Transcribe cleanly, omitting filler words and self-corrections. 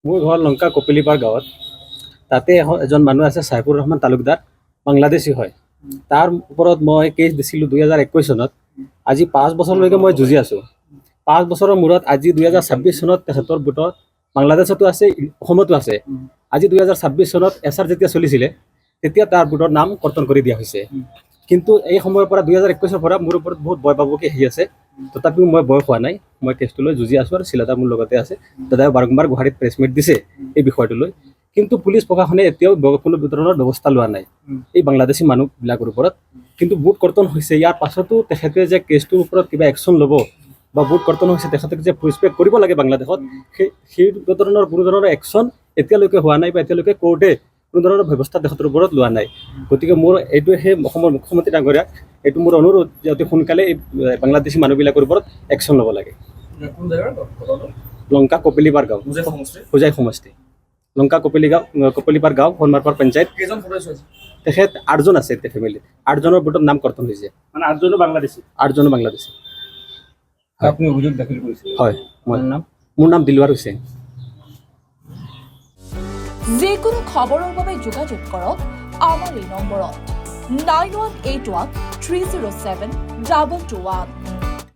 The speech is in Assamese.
মোৰ ঘৰ লংকা কপিলিপাৰ গাঁৱত। তাতে এজন মানুহ আছে চাইফুৰ ৰহমান তালুকদাৰ, বাংলাদেশী হয়। তাৰ ওপৰত মই কেছ দিছিলোঁ 2021 চনত। আজি 5 বছৰলৈকে মই যুঁজি আছোঁ। 5 বছৰৰ মূৰত আজি 2026 চনত তেখেতৰ ভোটত বাংলাদেশতো আছে, অসমতো আছে। আজি 2026 চনত এছআৰ যেতিয়া চলিছিলে তেতিয়া তাৰ ভোটৰ নাম কৰ্তন কৰি দিয়া হৈছে। কিন্তু এই সময়ৰ পৰা 2021 পৰা মোৰ ওপৰত বহুত ভয় পাবকি আহি আছে। তথাপিও মই বয়স হোৱা নাই, মই কেছটো লৈ যুঁজি আছোঁ আৰু চিলাদা মোৰ লগতে আছে। দাদাই বাৰম্বাৰ গুৱাহাটীত প্ৰেছ মিট দিছে এই বিষয়টো লৈ। কিন্তু পুলিচ প্ৰশাসনে এতিয়াও কোনো ধৰণৰ ব্যৱস্থা লোৱা নাই এই বাংলাদেশী মানুহবিলাকৰ ওপৰত। কিন্তু ভোট কৰ্তন হৈছে, ইয়াৰ পাছতো তেখেতে যে কেছটোৰ ওপৰত কিবা একশ্যন ল'ব বা ভোট কৰ্তন হৈছে তেখেতক যে ৰেছপেক্ট কৰিব লাগে বাংলাদেশত, সেই ধৰণৰ কোনো ধৰণৰ একশ্যন এতিয়ালৈকে হোৱা নাই বা এতিয়ালৈকে কোৰ্টে কোনো ধৰণৰ ব্যৱস্থা তেখেতৰ ওপৰত লোৱা নাই। গতিকে মোৰ এইটো সেই অসমৰ মুখ্যমন্ত্ৰী ডাঙৰীয়াক এইটো মোৰ অনুৰোধ যে অতি সোনকালে এই বাংলাদেশী মানুহবিলাকৰ ওপৰত একশ্যন ল'ব লাগে। লংকা কপিলিপাৰ গাঁও, হোজাই সমষ্টি। লংকা কপিলিপাৰ গাঁও, হনমাৰপাৰ পঞ্চায়ত। তেখেত 8জন আছে এতিয়া ফেমিলি। 8জনৰ ভোটত নাম কৰ্তন হৈছে। মানে 8জনো বাংলাদেশী। 8জনো বাংলাদেশী। আপুনি অভিযোগ দাখিল কৰিছে? হয়। মোৰ নাম দিলৱাৰ হুছেইন। যিকোনো খবৰৰ বাবে যোগাযোগ কৰক আমাৰ এই নম্বৰত 9181 307 221।